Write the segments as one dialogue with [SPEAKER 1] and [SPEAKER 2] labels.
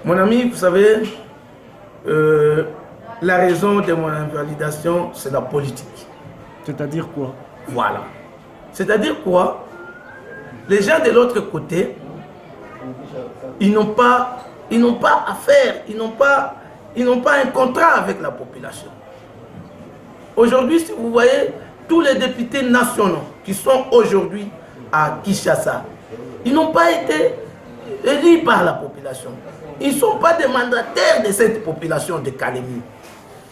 [SPEAKER 1] Mon ami, vous savez, la raison de mon invalidation, c'est la politique.
[SPEAKER 2] C'est-à-dire quoi?
[SPEAKER 1] Voilà. C'est-à-dire quoi? Les gens de l'autre côté, ils n'ont pas affaire, ils n'ont pas un contrat avec la population. Aujourd'hui, si vous voyez, tous les députés nationaux qui sont aujourd'hui à Kinshasa, ils n'ont pas été élus par la population. Ils ne sont pas des mandataires de cette population de Kalemi.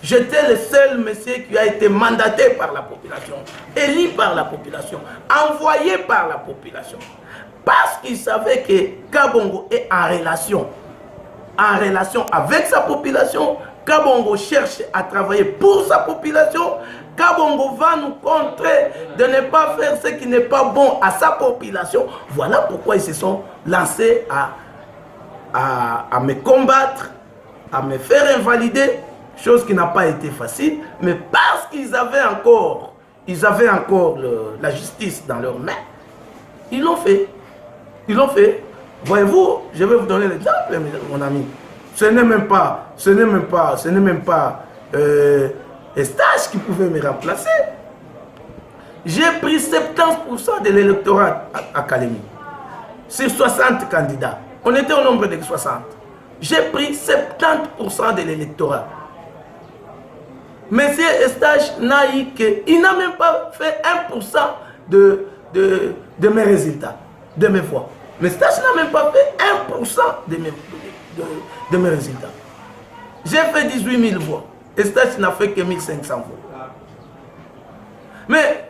[SPEAKER 1] J'étais le seul monsieur qui a été mandaté par la population, élu par la population, envoyé par la population. Parce qu'il savait que Kabongo est en relation avec sa population. Kabongo cherche à travailler pour sa population. Kabongo va nous contrer de ne pas faire ce qui n'est pas bon à sa population. Voilà pourquoi ils se sont lancés à me combattre, à me faire invalider, chose qui n'a pas été facile, mais parce qu'ils avaient encore la justice dans leurs mains, ils l'ont fait. Ils l'ont fait. Voyez-vous, je vais vous donner l'exemple, mon ami. Ce n'est même pas Stage qui pouvait me remplacer. J'ai pris 70% de l'électorat à Kalemi. Sur 60 candidats. On était au nombre de 60. J'ai pris 70% de l'électorat. Monsieur Stage n'a eu que... Il n'a même pas fait 1% de mes résultats, de mes voix. Mais Stage n'a même pas fait 1% de mes résultats. J'ai fait 18 000 voix. Et Stage n'a fait que 1500 voix. Mais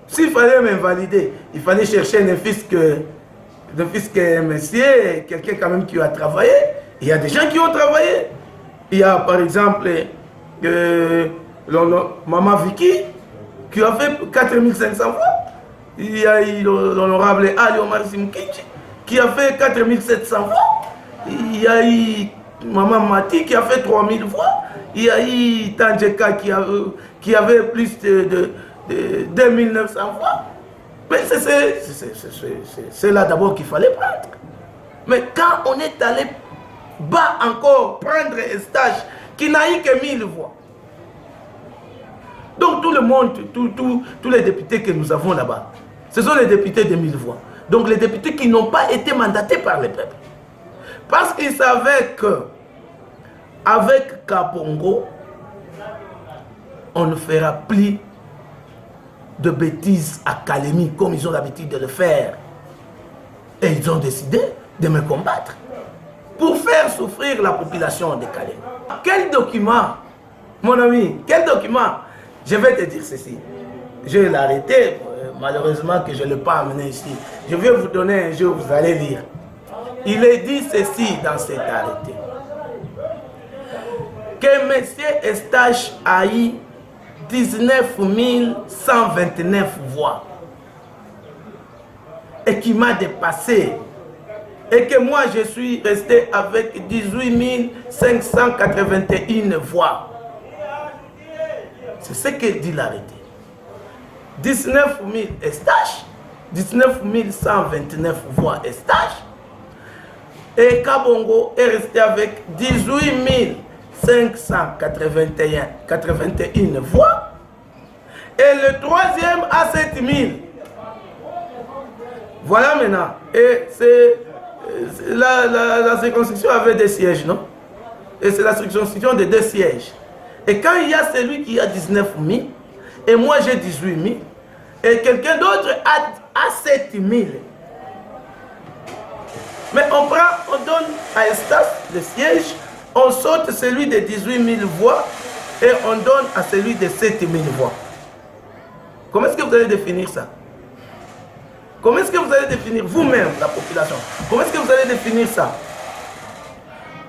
[SPEAKER 1] s'il fallait m'invalider, il fallait chercher un fils que monsieur, quelqu'un quand même qui a travaillé. Il y a des gens qui ont travaillé. Il y a par exemple Maman Vicky qui a fait 4500 voix. Il y a l'honorable Ali Omar Simkinchi qui a fait 4700 voix. Il y a eu Maman Mati qui a fait 3000 voix. Il y a eu Tandjeka qui avait plus de 2900 voix. Mais c'est là d'abord qu'il fallait prendre. Mais quand on est allé bas encore prendre un stage qui n'a eu que 1000 voix. Donc tout le monde, tous les députés que nous avons là-bas, ce sont les députés de 1000 voix. Donc les députés qui n'ont pas été mandatés par le peuple. Parce qu'ils savaient que avec Kabongo, on ne fera plus de bêtises à Kalemi comme ils ont l'habitude de le faire. Et ils ont décidé de me combattre pour faire souffrir la population de Kalemi. Quel document, mon ami, quel document? Je vais te dire ceci. Je vais l'arrêter, malheureusement que je ne l'ai pas amené ici. Je vais vous donner un jour, vous allez lire. Il est dit ceci dans cet arrêté. Que M. Eustache a eu 19 129 voix et qui m'a dépassé et que moi je suis resté avec 18 581 voix. C'est ce que dit l'arrêté. 19 000 Eustache, 19 129 voix Eustache et Kabongo est resté avec 18 581 voix. Et le troisième à 7 000. Voilà maintenant. Et c'est la circonscription avait des sièges, non? Et c'est la circonscription de 2 sièges. Et quand il y a celui qui a 19 000, et moi j'ai 18 000, et quelqu'un d'autre a 7 000. Mais on donne à Eustache le siège, on saute celui de 18 000 voix et on donne à celui de 7 000 voix. Comment est-ce que vous allez définir ça? Comment est-ce que vous allez définir vous-même, la population? Comment est-ce que vous allez définir ça?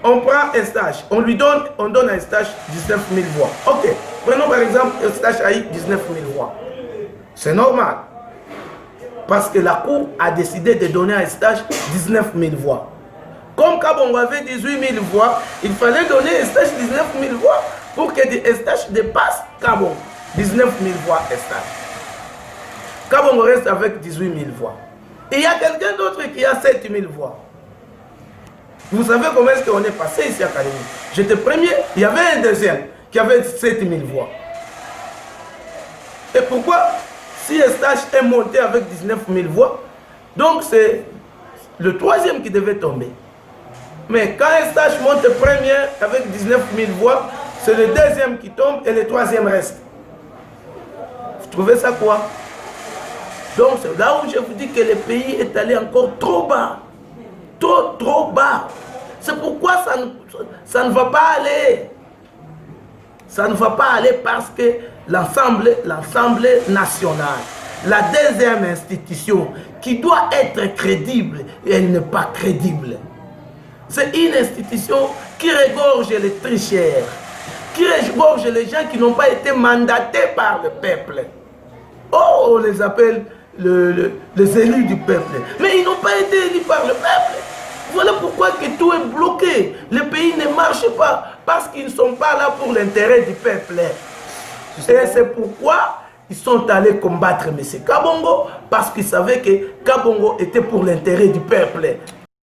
[SPEAKER 1] On prend Eustache, on donne à Eustache 19 000 voix. Ok, prenons par exemple Eustache a eu 19 000 voix. C'est normal. Parce que la Cour a décidé de donner à Eustache 19 000 voix. Comme Kabongo avait 18 000 voix, il fallait donner à Eustache 19 000 voix pour que Eustache dépasse Kabongo. 19 000 voix Eustache. Kabongo reste avec 18 000 voix. Et il y a quelqu'un d'autre qui a 7 000 voix. Vous savez comment est-ce qu'on est passé ici à Kalemi? J'étais premier, il y avait un deuxième qui avait 7000 voix. Et pourquoi? Si Eustache est monté avec 19 000 voix, donc c'est le troisième qui devait tomber. Mais quand Eustache monte premier avec 19 000 voix, c'est le deuxième qui tombe et le troisième reste. Vous trouvez ça quoi? Donc c'est là où je vous dis que le pays est allé encore trop bas. Trop bas. C'est pourquoi ça ne va pas aller. Ça ne va pas aller parce que l'Assemblée nationale, la deuxième institution qui doit être crédible, elle n'est pas crédible. C'est une institution qui regorge les tricheurs, qui regorge les gens qui n'ont pas été mandatés par le peuple. Oh, on les appelle les élus du peuple. Mais ils n'ont pas été élus par le peuple. Voilà pourquoi que tout est bloqué. Le pays ne marche pas parce qu'ils ne sont pas là pour l'intérêt du peuple. Et c'est pourquoi ils sont allés combattre M. Kabongo, parce qu'ils savaient que Kabongo était pour l'intérêt du peuple.